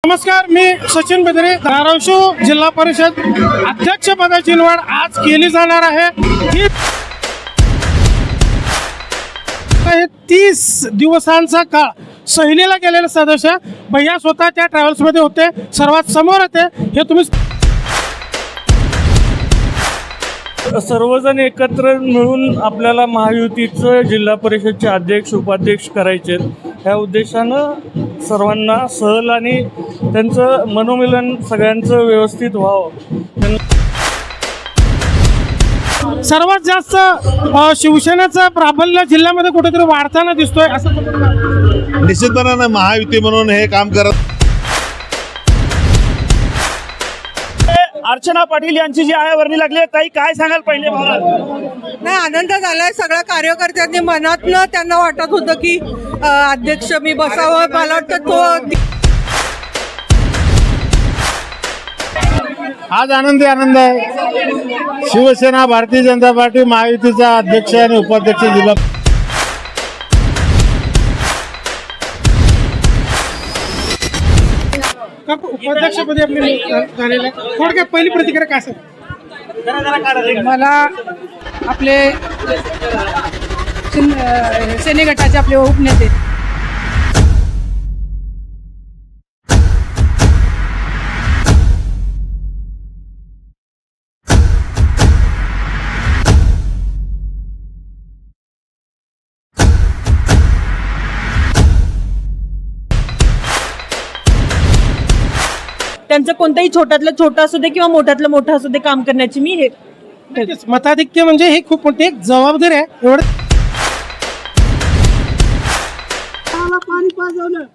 नमस्कार, मी सचिन बेदरे. धाराशिव जिल्हा परिषद अध्यक्ष पदाची निवड आज केली जाणार आहे. ही 30 दिवसांचा काळ सहलीला गेलेले सदस्य भैया स्वतः त्या ट्रॅव्हल्समध्ये होते, सर्वात समोर होते. हे तुम्ही सर्वजण एकत्र मिळून आपल्याला महायुतीचं जिल्हा परिषदचे अध्यक्ष उपाध्यक्ष करायचे. ह्या उद्देशानं सर्वांना सहल आणि त्यांचं मनोमिलन सगळ्यांचं व्यवस्थित व्हावं. सर्वात जास्त शिवसेनेचं प्राबल्य जिल्ह्यामध्ये कुठेतरी वाढताना दिसतोय असं निश्चितपणाने महायुती म्हणून हे काम करत. अर्चना पाटील यांची जी आहे वर्णी लागली, ताई काय सांगाल पहिले मला? नाही, आनंद झालाय. सगळ्या कार्यकर्त्यांनी मनातनं त्यांना वाटत होतं की अध्यक्ष मी बसावं. मला वाटतं तो आज आनंद आहे. शिवसेना, भारतीय जनता पार्टी, महायुतीचा अध्यक्ष आणि उपाध्यक्ष जिल्हा उपाध्यक्षपदी आपली झालेलं आहे. थोडक्यात पहिली प्रतिक्रिया काय असेल? मला आपले सेने गटाचे आपले उपनेते त्यांचं कोणतंही छोट्यातलं छोटं असू दे किंवा मोठ्यातलं मोठं असू दे काम करण्याची मी हे मताधिक्य म्हणजे हे खूप मोठी एक जबाबदारी आहे. एवढं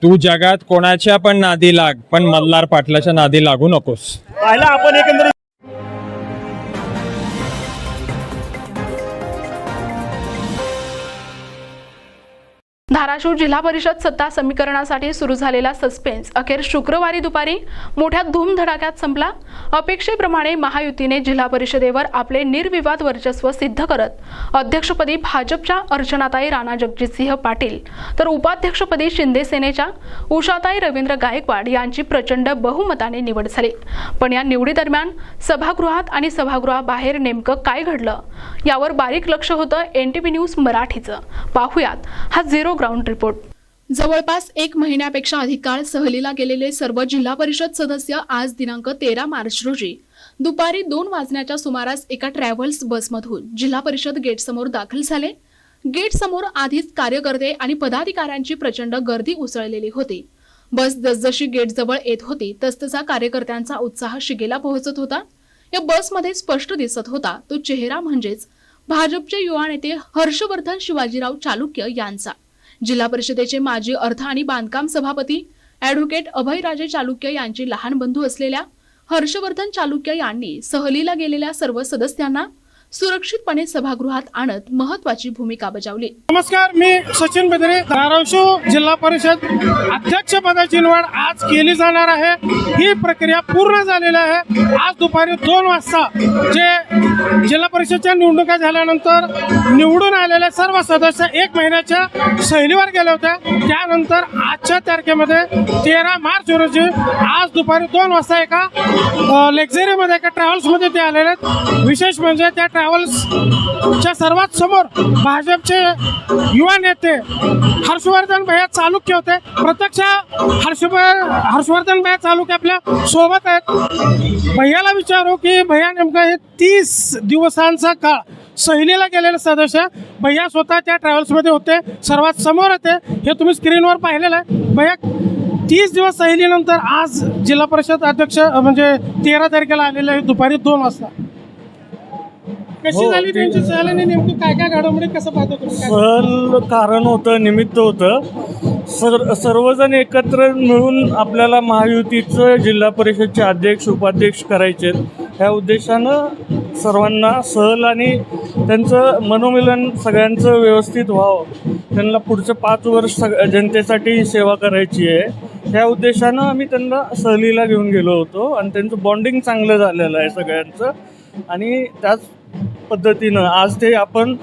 तू जगात कोणाच्या पण नादी लाग, पण मल्हार पाटलाच्या नादी लागू नकोस. पाहिलं आपण एकंदरीत धाराशिव जिल्हा परिषद सत्ता समीकरणासाठी सुरू झालेला सस्पेन्स अखेर शुक्रवारी दुपारी मोठ्या धूमधडाक्यात संपला. अपेक्षेप्रमाणे महायुतीने जिल्हा परिषदेवर आपले निर्विवाद वर्चस्व सिद्ध करत अध्यक्षपदी भाजपच्या अर्चनाताई राणा जगजितसिंह पाटील तर उपाध्यक्षपदी शिंदे सेनेच्या उषाताई रवींद्र गायकवाड यांची प्रचंड बहुमताने निवड झाली. पण या निवडीदरम्यान सभागृहात आणि सभागृहाबाहेर नेमकं काय घडलं यावर बारीक लक्ष होतं NTV न्यूज मराठीचं. पाहुयात हा झिरो ग्राउंड रिपोर्ट. जवळपास 1 महिन्यापेक्षा अधिक काळ सहलीला गेलेले सर्व जिल्हा परिषद सदस्य आज दिनांक 13 मार्च रोजी दुपारी 2 वाजण्याच्या सुमारास एका ट्रॅव्हल्स बसमधून जिल्हा परिषद गेटसमोर दाखल झाले. गेटसमोर आधीच कार्यकर्ते आणि पदाधिकाऱ्यांची प्रचंड गर्दी उसळलेली होती. बस जसजशी गेटजवळ येत होती तसतसा कार्यकर्त्यांचा उत्साह शिगेला पोहोचत होता. या बसमध्ये स्पष्ट दिसत होता तो चेहरा म्हणजेच भाजपचे युवा नेते हर्षवर्धन शिवाजीराव चालुक्य यांचा. जिल्हा परिषदेचे माजी अर्थ आणि बांधकाम सभापती ॲडव्होकेट अभयराजे चालुक्य यांचे लहान बंधू असलेल्या हर्षवर्धन चालुक्य यांनी सहलीला गेलेल्या सर्व सदस्यांना सुरक्षितपणे सभागृहात आणत महत्वाची भूमिका बजावली. नमस्कार, मी सचिन बेदरे. धाराशिव जिल्हा परिषद अध्यक्ष पदाची निवड आज केली जाणार आहे. ही प्रक्रिया पूर्ण झालेली आहे. आज दुपारी 2 वाजता जे जिल्हा परिषदच्या निवडणुका झाल्यानंतर निवडून आलेले सर्व सदस्य 1 महिन्याच्या सहलीवर गेले होते. त्यानंतर आजच्या तारखेमध्ये 13 मार्च रोजी आज दुपारी 2 वाजता एका लक्झरीमध्ये एका ट्रॅव्हल्समध्ये ते आलेले आहेत. विशेष म्हणजे त्या ट्रॅव्हल्सच्या सर्वात समोर भाजपचे युवा नेते हर्षवर्धन भैया चालुक्य होते. प्रत्यक्ष हर्षवर्धन भैया चालुक्य आपल्या सोबत आहेत. भैयाला विचारू की भैया नेमकं हे 30 दिवसांचा काळ सहलीला गेलेले सदस्य भैया स्वतः त्या ट्रॅव्हल्समध्ये होते, सर्वात समोर होते. हे तुम्ही स्क्रीनवर पाहिलेलं आहे. भैया 30 दिवस सहलीनंतर आज जिल्हा परिषद अध्यक्ष म्हणजे 13 तारखेला आलेले आहे दुपारी 2 वाजता. कशी झाली त्यांची सहल आणि नेमकं काय काय घडामोडी कसं पाहतो? सहल कारण होतं, निमित्त होतं. सर्वजण एकत्र मिळून आपल्याला महायुतीचं जिल्हा परिषदचे अध्यक्ष उपाध्यक्ष करायचे. ह्या उद्देशानं सर्वांना सहल आणि त्यांचं मनोमिलन सगळ्यांचं व्यवस्थित व्हावं. त्यांना पुढचं 5 वर्ष जनतेसाठी सेवा करायची आहे. ह्या उद्देशानं आम्ही त्यांना सहलीला घेऊन गेलो होतो आणि त्यांचं बॉन्डिंग चांगलं झालेलं आहे सगळ्यांचं. आणि त्याच पद्धतीनं आज ते आपण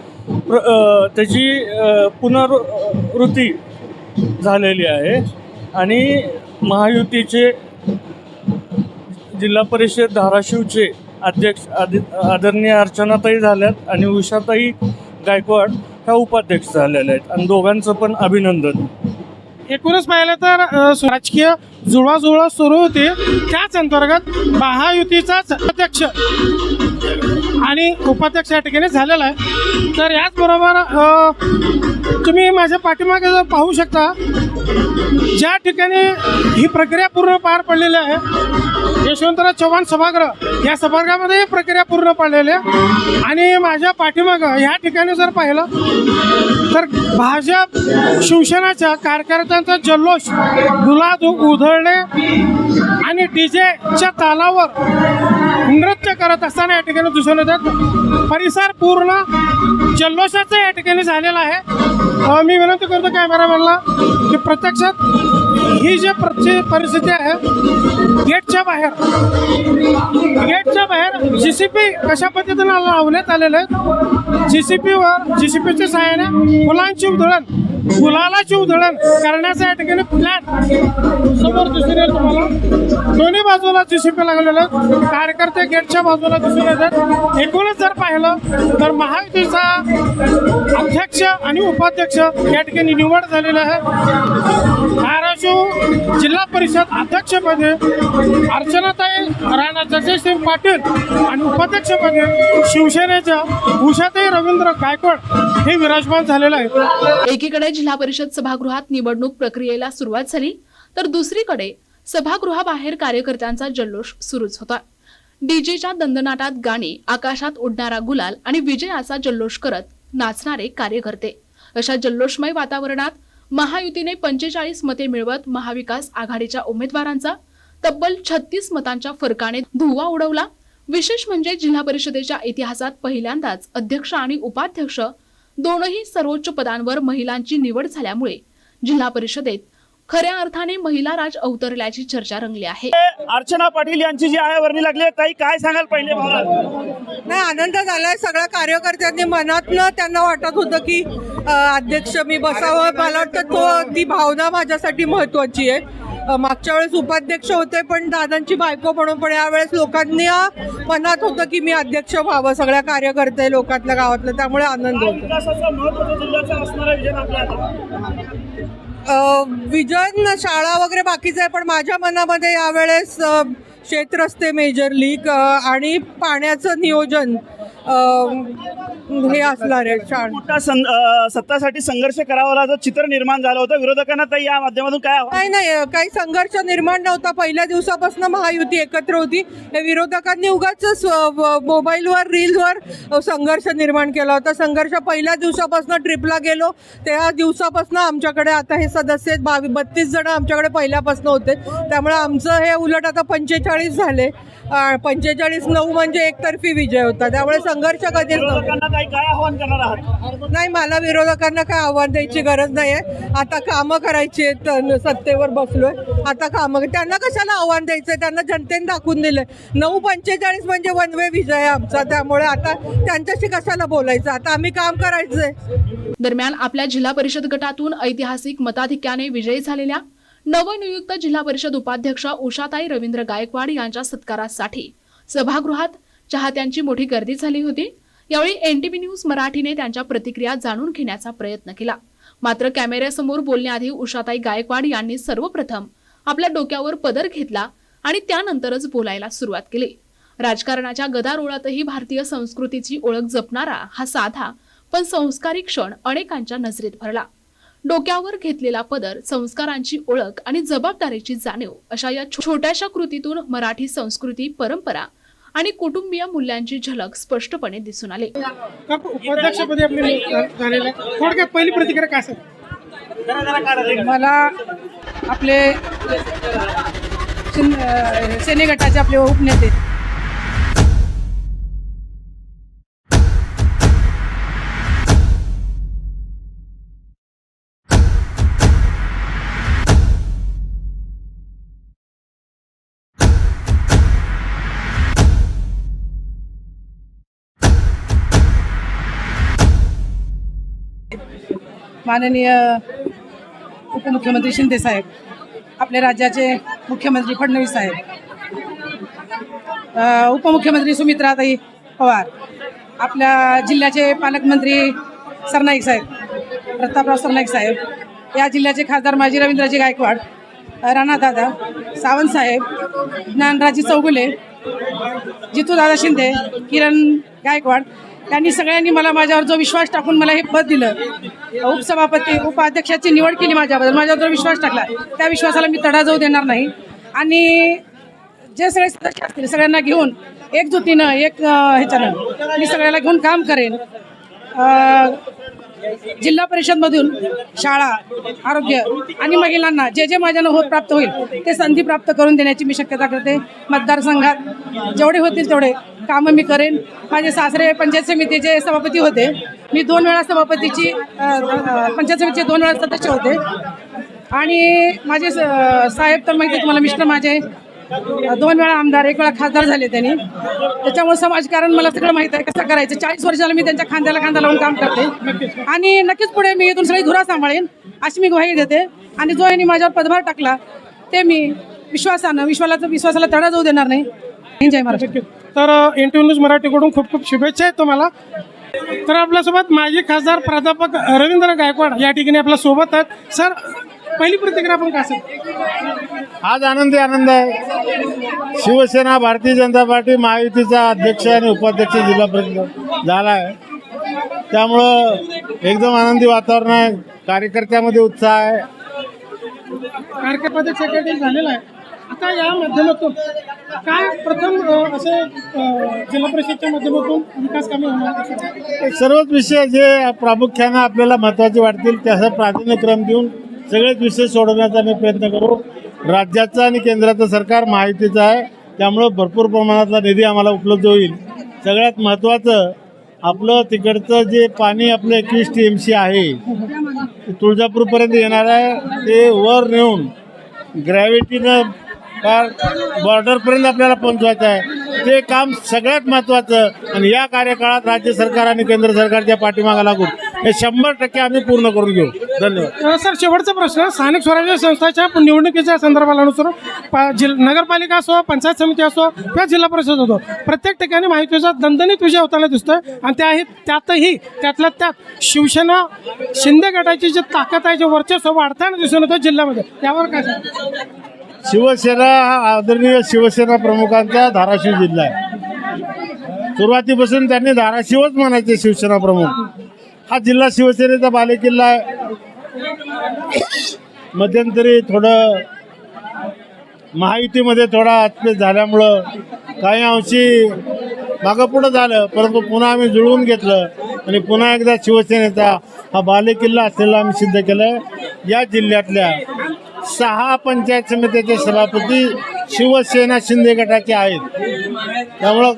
त्याची पुनरावृत्ती झालेली आहे आणि महायुतीचे जिल्हा परिषद धाराशिवचे अध्यक्ष आदरणीय अर्चनाताई झाल्यात आणि उषाताई गायकवाड ह्या उपाध्यक्ष झालेल्या आहेत आणि दोघांचं पण अभिनंदन. एकूणच पाहिलं तर राजकीय जुळवाजुळव सुरू होती, त्याच अंतर्गत महायुतीचाच अध्यक्ष आणि उपाध्यक्ष या ठिकाणी झालेला आहे. तर याचबरोबर तुम्ही माझ्या पाठीमागे जर पाहू शकता, ज्या ठिकाणी ही प्रक्रिया पूर्ण पार पडलेली आहे, यशवंतराव चव्हाण सभागृह, या सभागृहामध्ये ही प्रक्रिया पूर्ण पडलेली आहे. आणि माझ्या पाठीमागं या ठिकाणी जर पाहिलं तर भाजप शिवसेनाच्या कार्यकर्त्यांचा जल्लोष, गुलाब उधळणे आणि डीजेच्या तालावर नृत्य करत असताना या ठिकाणी दिसून येतात. परिसर पूर्ण जल्लोषाचा या ठिकाणी झालेला आहे. मी विनंती करतो कॅमेरामॅनला की प्रत्यक्षात ही जी परिस्थिती आहे, गेटच्या बाहेर जीसीपी कशा पद्धतीनं लावण्यात आलेले आहेत. जीसीपीच्या सहाय्याने फुलांची उधळण, गुलालाची उधळण करण्याचा या ठिकाणी प्लॅन समोर दिसून येईल तुम्हाला. दोन्ही बाजूला जीसीपी लागलेले आहेत, कार्यकर्ते गेटच्या बाजूला दिसून येतात. एकूणच जर पाहिलं तर महायुतीचा अध्यक्ष आणि उपाध्यक्ष या ठिकाणी निवड झालेली आहे. धाराशिव जिल्हा परिषद अध्यक्षपदी अर्चनाताई राणा जगजितसिंग पाटील आणि उपाध्यक्षपदी शिवसेनेच्या उषाताई रवींद्र गायकवाड हे विराजमान झालेलं आहे. एकीकडे जिल्हा परिषद सभागृहात निवडणूक प्रक्रियेला सुरुवात झाली, तर दुसरीकडे सभागृहाबाहेर कार्यकर्त्यांचा जल्लोष सुरूच होता. डीजेच्या दंदनाटात गाणी, आकाशात उडणारा गुलाल आणि विजयाचा जल्लोष करत नाचणारे कार्यकर्ते, अशा जल्लोषमय वातावरणात महायुतीने 45 मते मिळवत महाविकास आघाडीच्या उमेदवारांचा तब्बल 36 मतांच्या फरकाने धुव्वा उडवला. विशेष म्हणजे जिल्हा परिषदेच्या इतिहासात पहिल्यांदाच अध्यक्ष आणि उपाध्यक्ष दोनही सर्वोच्च पदांवर महिलांची निवड झाल्यामुळे जिल्हा परिषदेत खऱ्या अर्थाने महिला राज अवतरल्याची चर्चा रंगली आहे. अर्चना पाटील यांची जी आहे वर्णी लागली आहे, ताई काय सांगाल पहिले भावना? नाही, आनंद झालाय. सगळ्या कार्यकर्त्यांनी मनातनं त्यांना वाटत होतं की अध्यक्ष मी बसावं. मला वाटतं ती भावना माझ्यासाठी महत्वाची आहे. मागच्या वेळेस उपाध्यक्ष होते पण दादांची बायको म्हणून, पण यावेळेस लोकांनी मनात होतं की मी अध्यक्ष व्हावं, सगळ्या कार्यकर्ते लोकातल्या गावातलं, त्यामुळे आनंद होतो. विकासाचं महत्त्वाचं जिल्ह्याचं असणारं विजन आपल्या विजन शाळा वगैरे बाकीचं आहे, पण माझ्या मनामध्ये यावेळेस शेतरस्ते मेजर लीग आणि पाण्याचं नियोजन हे असणार आहे. मोठा सत्तासाठी संघर्ष करावा लागला चित्र निर्माण झालं होतं. विरोधकांना ताई या माध्यमातून काय नाही, काही संघर्ष निर्माण नव्हता. पहिल्या दिवसापासून महायुती एकत्र होती. हे विरोधकांनी उगाच मोबाईलवर रीलवर संघर्ष निर्माण केला होता. संघर्ष पहिल्या दिवसापासून ट्रिपला गेलो त्या दिवसापासून आमच्याकडे आता हे सदस्य 32 जण आमच्याकडे पहिल्यापासून होते. त्यामुळे आमचं हे उलट आता 45 झाले. 45-9 म्हणजे एकतर्फी विजय होता. त्यामुळे संघर्ष कधीच नव्हता. काय आव्हान करणार आहात? नाही, मला विरोधकांना काय आव्हान द्यायची गरज नाही आहे. आता कामं करायची आहेत, सत्तेवर बसलोय, आता कामं. त्यांना कशाला आव्हान द्यायचंय? त्यांना जनतेने दाखवून दिलंय. 9:45 म्हणजे वन वे विजय आहे आमचा. त्यामुळे आता त्यांच्याशी कशाला बोलायचं? आता आम्ही काम करायचंय. दरम्यान आपल्या जिल्हा परिषद गटातून ऐतिहासिक मताधिक्याने विजयी झालेल्या नवनियुक्त जिल्हा परिषद उपाध्यक्ष उषाताई रवींद्र गायकवाड यांच्या सत्कारासाठी सभागृहात चाहत्यांची मोठी गर्दी झाली होती. यावेळी एनटीव्ही न्यूज मराठीने त्यांच्या प्रतिक्रिया जाणून घेण्याचा प्रयत्न केला. मात्र कॅमेऱ्यासमोर बोलण्याआधी उषाताई गायकवाड यांनी सर्वप्रथम आपल्या डोक्यावर पदर घेतला आणि त्यानंतरच बोलायला सुरुवात केली. राजकारणाच्या गदारोळातही भारतीय संस्कृतीची ओळख जपणारा हा साधा पण संस्कारी क्षण अनेकांच्या नजरेत भरला. डोक्यावर घेतलेला पदर, संस्कारांची ओळख आणि जबाबदारीची जाणीव अशा या छोट्याशा कृतीतून मराठी संस्कृती, परंपरा आणि कुटुंबीय मूल्यांची झलक स्पष्टपणे दिसून आली. उपाध्यक्षपदी आपली झालेलं आहे. थोडक्यात पहिली प्रतिक्रिया काय असेल? मला आपले सेने गटाचे आपले उपनेते माननीय उपमुख्यमंत्री शिंदे साहेब आपले राज्याचे मुख्यमंत्री फडणवीस साहेब, उपमुख्यमंत्री सुमित्राताई पवार, आपल्या जिल्ह्याचे पालकमंत्री सरनाईक साहेब, प्रतापराव सरनाईक साहेब, या जिल्ह्याचे खासदार माजी रवींद्रजी गायकवाड, राणादादा, सावंत साहेब, ज्ञानराजी चौगुले, जितूदादा शिंदे, किरण गायकवाड यांनी सगळ्यांनी मला माझ्यावर जो विश्वास टाकून मला हे पद दिलं, उपसभापती उपाध्यक्षाची निवड केली माझ्यावर जो विश्वास टाकला त्या विश्वासाला मी तडा जाऊ देणार नाही. आणि जे सगळे सदस्य असतील सगळ्यांना घेऊन एकजुटीनं ह्याच्यानं मी सगळ्याला घेऊन काम करेन. जिल्हा परिषदमधून शाळा, आरोग्य आणि महिलांना जे जे माझ्यानं होत प्राप्त होईल ते संधी प्राप्त करून देण्याची मी शक्यता करते. मतदारसंघात जेवढे होतील तेवढे कामं मी करेन. माझे सासरे पंचायत समितीचे सभापती होते, मी 2 वेळा सभापतीची पंचायत समितीचे 2 वेळा सदस्य होते. आणि माझे साहेब तर माहिती तुम्हाला, मिस्टर माझे 2 वेळा आमदार, 1 वेळा खासदार झाले त्यांनी. त्याच्यामुळे समाजकारण मला सगळं माहीत आहे कसं करायचं. 40 वर्षाला मी त्यांच्या खांद्याला खांदा लावून काम करते आणि नक्कीच पुढे मी इथून सगळी धुरा सांभाळेन अशी मी ग्वाही देते. आणि जो यांनी माझ्यावर पदभार टाकला ते मी विश्वासाला तडा जाऊ देणार नाही. जय महाराष्ट्र. तर NTV न्यूज मराठीकडून खूप खूप शुभेच्छा आहेत तुम्हाला. तर आपल्यासोबत माजी खासदार प्राध्यापक रवींद्र गायकवाड या ठिकाणी आपल्या सोबत आहेत. सर, पहिली प्रतिक्रिया आपण काय असेल? आज आनंद आहे. शिवसेना, भारतीय जनता पार्टी महायुतीचा अध्यक्ष आणि उपाध्यक्ष जिल्हा परिषद झाला आहे, त्यामुळं एकदम आनंदी वातावरण आहे. कार्यकर्त्यामध्ये उत्साह आहे. कार्यकर्ते सेक्रेटरी झालेला आहे. आता या माध्यमातून काय प्रथम असे जिल्हा परिषदच्या माध्यमातून विकास कामे होणार? सर्वच विषय जे प्रामुख्यानं आपल्याला महत्त्वाचे वाटतील त्याचा प्राधान्यक्रम देऊन सगळेच विषय सोडवण्याचा मी प्रयत्न करू. राज्याचं आणि केंद्राचं सरकार महायुतीचं आहे, त्यामुळं भरपूर प्रमाणातला निधी आम्हाला उपलब्ध होईल. सगळ्यात महत्त्वाचं आपलं तिकडचं जे पाणी आपलं 21 TMC आहे तुळजापूरपर्यंत येणार आहे, ते वर नेऊन ग्रॅव्हिटीनं फार बॉर्डरपर्यंत आपल्याला पोहोचवायचं आहे. ते काम सगळ्यात महत्त्वाचं. आणि या कार्यकाळात राज्य सरकार आणि केंद्र सरकारच्या पाठीमागा लागून हे 100% आम्ही पूर्ण करून घेऊ. धन्यवाद. सर, शेवटचा प्रश्न, स्थानिक स्वराज्य संस्थाच्या निवडणुकीच्या संदर्भाला अनुसरून नगरपालिका असो, पंचायत समिती असो किंवा जिल्हा परिषद असो, प्रत्येक ठिकाणी माहितीचा दणदणीत विजय होताना दिसतोय. आणि त्यातल्या त्यात शिवसेना शिंदे गटाची जी ताकद आहे, जे वर्चस्व वाढताना दिसून येतं जिल्ह्यामध्ये, त्यावर काय सांगा? शिवसेना हा आदरणीय शिवसेना प्रमुखांचा धाराशिव जिल्हा आहे. सुरुवातीपासून त्यांनी धाराशिवच म्हणायचे शिवसेना प्रमुख. हा जिल्हा शिवसेनेचा बालेकिल्ला आहे. मध्यंतरी थोडं महायुतीमध्ये थोडा आत्मेत झाल्यामुळं काही अंशी मागं पुढं झालं, परंतु पुन्हा आम्ही जुळवून घेतलं आणि पुन्हा एकदा शिवसेनेचा हा बालेकिल्ला असलेला आम्ही सिद्ध केलं आहे. या जिल्ह्यातल्या 6 पंचायत समितीचे सभापती शिवसेना शिंदे गटाचे आहेत. त्यामुळं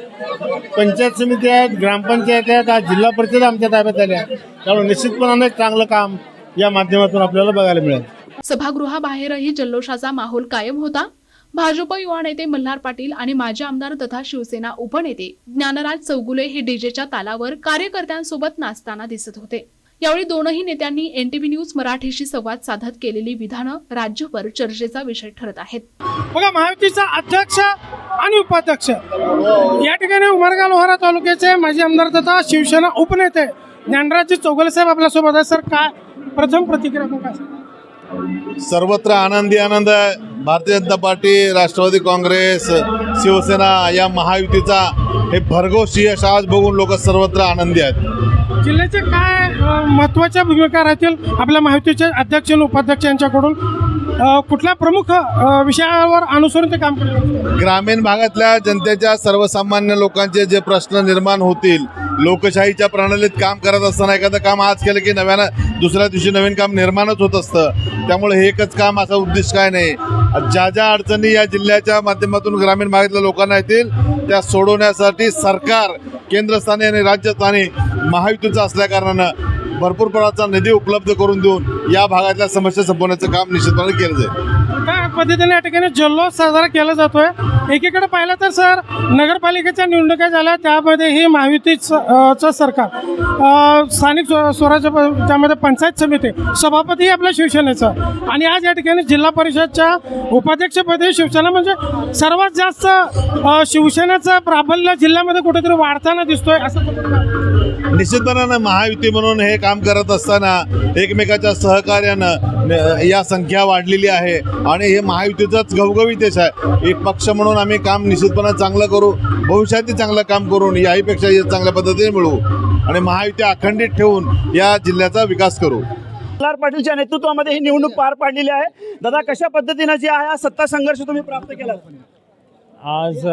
पंचायत समिती आहेत, ग्रामपंचायत आहेत, आज जिल्हा परिषद आमच्या ताब्यात आल्या. त्यामुळे निश्चितपणाने चांगलं काम या माध्यमातून आपल्याला बघायला मिळेल. सभागृहाबाहेरही जल्लोषाचा माहोल कायम होता. भाजप युवा नेते मल्हार पाटील आणि माजी आमदार तथा शिवसेना उपनेते ज्ञानराज चौगुले हे डीजेच्या तालावर कार्यकर्त्यांसोबत नाचताना दिसत होते. यावेळी दोनही नेत्यांनी NTV न्यूज मराठीशी संवाद साधत केलेली विधानं राज्यभर चर्चेचा विषय ठरत आहेत. बघा, महायुतीचा अध्यक्ष आणि उपाध्यक्ष या ठिकाणी उमरगा लोहारा तालुक्याचे माजी आमदार तथा शिवसेना उपनेते ज्ञानराज चौगुले साहेब आपल्यासोबत आहे. सर, काय प्रथम प्रतिक्रिया आपण काय? सर्वत्र आनंद आहे. भारतीय जनता पार्टी, राष्ट्रवादी काँग्रेस, शिवसेना या महायुतीचा हे भरघोस यश आज बघून लोक सर्वत्र आनंदी आहेत. जिल्ह्याचे काय महत्त्वाच्या भूमिका राहतील आपल्या महायुतीचे अध्यक्ष आणि उपाध्यक्ष यांच्याकडून? कुठल्या प्रमुख विषयावर अनुसरून ते काम करतील? ग्रामीण भागातल्या जनतेच्या सर्वसामान्य लोकांचे जे प्रश्न निर्माण होतील, लोकशाहीच्या प्रणालीत काम करत असताना एखादं काम आज केलं की नव्यानं दुसऱ्या दिवशी नवीन काम निर्माणच होत असतं. त्यामुळे हे एकच काम असं उद्दिष्ट काय नाही. ज्या ज्या अडचणी या जिल्ह्याच्या माध्यमातून ग्रामीण भागातल्या लोकांना येतील त्या सोडवण्यासाठी सरकार केंद्रस्थानी आणि राज्यस्थानी महायुतीचं असल्याकारणानं भरपूर प्रमाणाचा निधी उपलब्ध करून देऊन या भागातल्या समस्या संपवण्याचं काम निश्चितपणे केलं जाईल. पद्धतीने या ठिकाणी जल्लोष साजरा केला जातोय. एकीकडे पाहिलं तर सर नगरपालिकेच्या निवडणुका झाल्या त्यामध्येही महायुतीचं सरकार स्थानिक स्वराज्य त्यामध्ये पंचायत समिती सभापती आपल्या शिवसेनेचं आणि आज या ठिकाणी जिल्हा परिषदच्या उपाध्यक्षपदी शिवसेना म्हणजे सर्वात जास्त शिवसेनेचं प्राबल्य जिल्ह्यामध्ये कुठेतरी वाढताना दिसतोय असं निश्चितपणानं महायुती म्हणून हे काम करत असताना एकमेकाच्या सहकार्यानं या संख्या वाढलेली आहे आणि हे महायुतीचाच घवघवीत देश आहे. एक पक्ष म्हणून आम्ही काम निश्चितपणे चांगलं करू, भविष्यातही चांगलं काम करून याहीपेक्षा चांगल्या पद्धतीने मिळवू आणि महायुती अखंडित ठेवून या जिल्ह्याचा विकास करू. मल्हार पाटीलच्या नेतृत्वामध्ये ही निवडणूक पार पाडलेली आहे. दादा, कशा पद्धतीनं जे आहे हा सत्ता संघर्ष तुम्ही प्राप्त केला? आज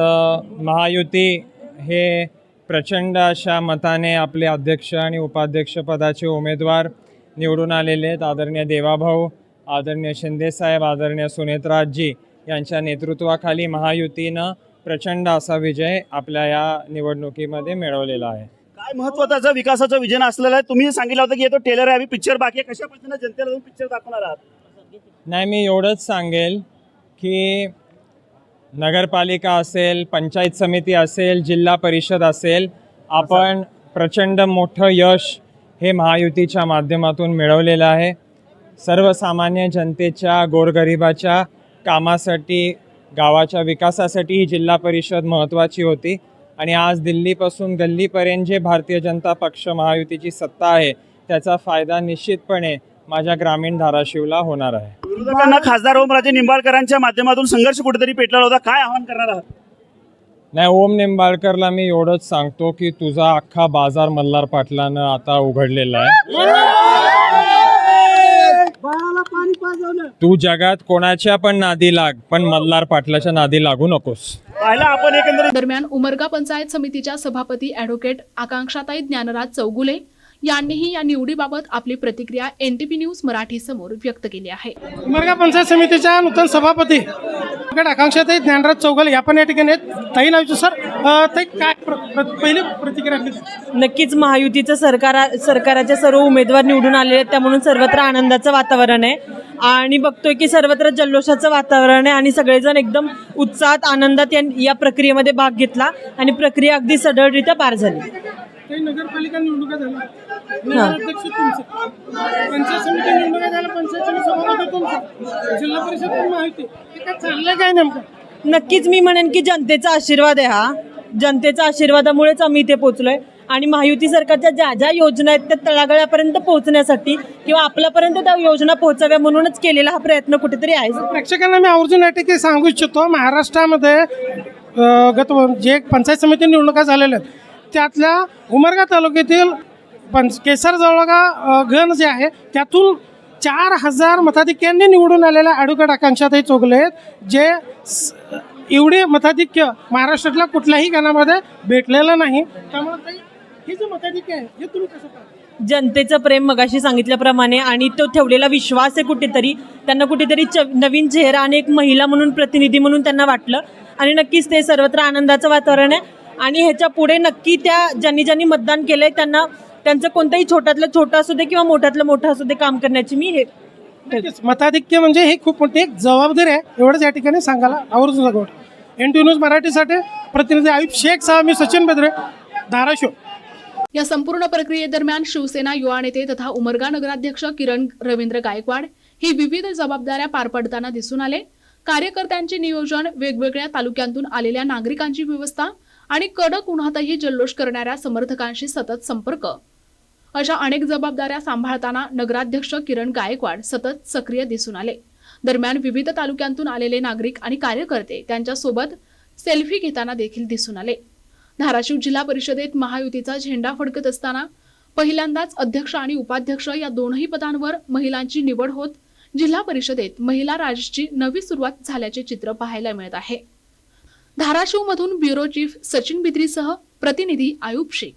महायुती हे प्रचंड अशा मताने आपले अध्यक्ष आणि उपाध्यक्ष पदाचे उमेदवार निवडून आलेले आहेत. आदरणीय देवाभाऊ, आदरणीय शिंदेसाहेब, आदरणीय सुनेत्राजी यांच्या नेतृत्वाखाली महायुतीनं प्रचंड असा विजय आपल्या या निवडणुकीमध्ये मिळवलेला आहे. काय महत्त्वाचा विकासाचं विजन असलेलं आहे? तुम्ही सांगितलं होतं की येतो टेलर आहे, पिक्चर बाकी आहे. कशा पद्धतीनं जनतेला तुम्ही पिक्चर दाखवणार आहात? नाही, मी एवढंच सांगेल की नगरपालिका असेल, पंचायत समिती असेल, जिल्हा परिषद असेल, आपण प्रचंड मोठं यश हे महायुतीच्या माध्यमातून मिळवलेलं आहे. सर्वसामान्य जनतेच्या, गोरगरिबाच्या कामासाठी, गावाच्या विकासासाठी ही जिल्हा परिषद महत्त्वाची होती आणि आज दिल्लीपासून गल्लीपर्यंत जे भारतीय जनता पक्ष महायुतीची सत्ता आहे त्याचा फायदा निश्चितपणे माझ्या ग्रामीण धाराशिवला होणार आहे. विरोधकांना खासदार ओमराजे निंबाळकरांच्या माध्यमातून संघर्ष कुठेतरी पेटला होता, काय आवाहन करणार आहात? नाही, ओम निंबाळकरला मी एवढंच सांगतो की तुझा अख्खा बाजार मल्हार पाटलानं आता उघडलेला आहे. तू जगात कोणाच्या पण नादी लाग, पण मल्हार पाटलाच्या नादी लागू नकोस. पाहिला आपण एकंदरीत. दरम्यान उमरगा पंचायत समितीच्या सभापती ॲडव्होकेट आकांक्षाताई ज्ञानराज चौगुले यांनीही या निवडीबाबत आपली प्रतिक्रिया NTP न्यूज मराठी समोर व्यक्त केली आहे. उमरगा पंचायत समितीच्या नूतन सभापती आकांक्षाताई ज्ञानराज चौगुले या पण या ठिकाणी ताई नावाचे सर ताई काय पहिली प्रतिक्रिया? नक्कीच महायुतीचं सरकाराचे सर्व उमेदवार निवडून आलेले आहेत, त्यामुळे सर्वत्र आनंदाचं वातावरण आहे आणि बघतोय की सर्वत्र जल्लोषाचं वातावरण आहे आणि सगळेजण एकदम उत्साहात आनंदात या प्रक्रियेमध्ये भाग घेतला आणि प्रक्रिया अगदी सढळरित्या पार झाली. नगरपालिका निवडणुका झाल्या, नगराध्यक्ष तुमचं, पंचायत समिती निवडणुका झाल्या, पंचायत समिती सभापती तुमचं, जिल्हा परिषद पण माहिती, हे काय चाललंय काय नेमकं? नक्कीच मी म्हणेन की जनतेचा आशीर्वाद आहे हा. जनतेच्या आशीर्वादामुळेच आम्ही इथे पोहोचलोय आणि महायुती सरकारच्या ज्या ज्या योजना आहेत त्या तळागाळापर्यंत पोहोचण्यासाठी किंवा आपल्यापर्यंत त्या योजना पोहोचाव्या म्हणूनच केलेला हा प्रयत्न कुठेतरी आहे. प्रेक्षकांना मी आवर्जून या ठिकाणी सांगू इच्छितो, महाराष्ट्रामध्ये जे पंचायत समिती निवडणुका झालेल्या आहेत त्यातल्या उमरगा तालुक्यातील केसर जवळगा गण जे आहे त्यातून 4000 मताधिक्यांनी निवडून आलेल्या ॲडव्होकेट आकांक्षाताई चौगुले आहेत, जे एवढे मताधिक्य महाराष्ट्रातल्या कुठल्याही गणामध्ये भेटलेलं नाही. त्यामुळे हे जे मताधिक्य आहे हे तुम्ही कसं पाहता? जनतेचं प्रेम मगाशी सांगितल्याप्रमाणे आणि तो ठेवलेला विश्वास आहे कुठेतरी त्यांना कुठेतरी नवीन चेहरा आणि एक महिला म्हणून प्रतिनिधी म्हणून त्यांना वाटलं आणि नक्कीच ते सर्वत्र आनंदाचं वातावरण आहे आणि ह्याच्या पुढे नक्की त्या ज्यांनी मतदान केलंय त्यांना त्यांचं कोणतंही छोट्यातलं छोटं असू दे किंवा मोठ्यातलं मोठं असू दे काम करण्याची मी हे मताधिक्य म्हणजे हे खूप मोठी एक जबाबदारी आहे, एवढंच या ठिकाणी सांगायला आवर्जून सांगतो. NTP न्यूज मराठीसाठी प्रतिनिधी आयुब शेख सह मी सचिन बेदरे, धाराशिव. या संपूर्ण प्रक्रियेदरम्यान शिवसेना युवा नेते तथा उमरगा नगराध्यक्ष किरण रवींद्र गायकवाड ही विविध जबाबदाऱ्या पार पडताना दिसून आले. कार्यकर्त्यांचे नियोजन, वेगवेगळ्या तालुक्यांतून आलेल्या नागरिकांची व्यवस्था आणि कडक उन्हातही जल्लोष करणाऱ्या समर्थकांशी सतत संपर्क, अशा अनेक जबाबदाऱ्या सांभाळताना नगराध्यक्ष किरण गायकवाड सतत सक्रिय दिसून आले. दरम्यान विविध तालुक्यांतून आलेले नागरिक आणि कार्यकर्ते त्यांच्यासोबत सेल्फी घेताना देखील दिसून आले. धाराशिव जिल्हा परिषदेत महायुतीचा झेंडा फडकत असताना पहिल्यांदाच अध्यक्ष आणि उपाध्यक्ष या दोनही पदांवर महिलांची निवड होत जिल्हा परिषदेत महिला राजची नवी सुरुवात झाल्याचे चित्र पाहायला मिळत आहे. धाराशिवमधून ब्युरो चीफ सचिन बिद्रीसह प्रतिनिधी आयुब शेख.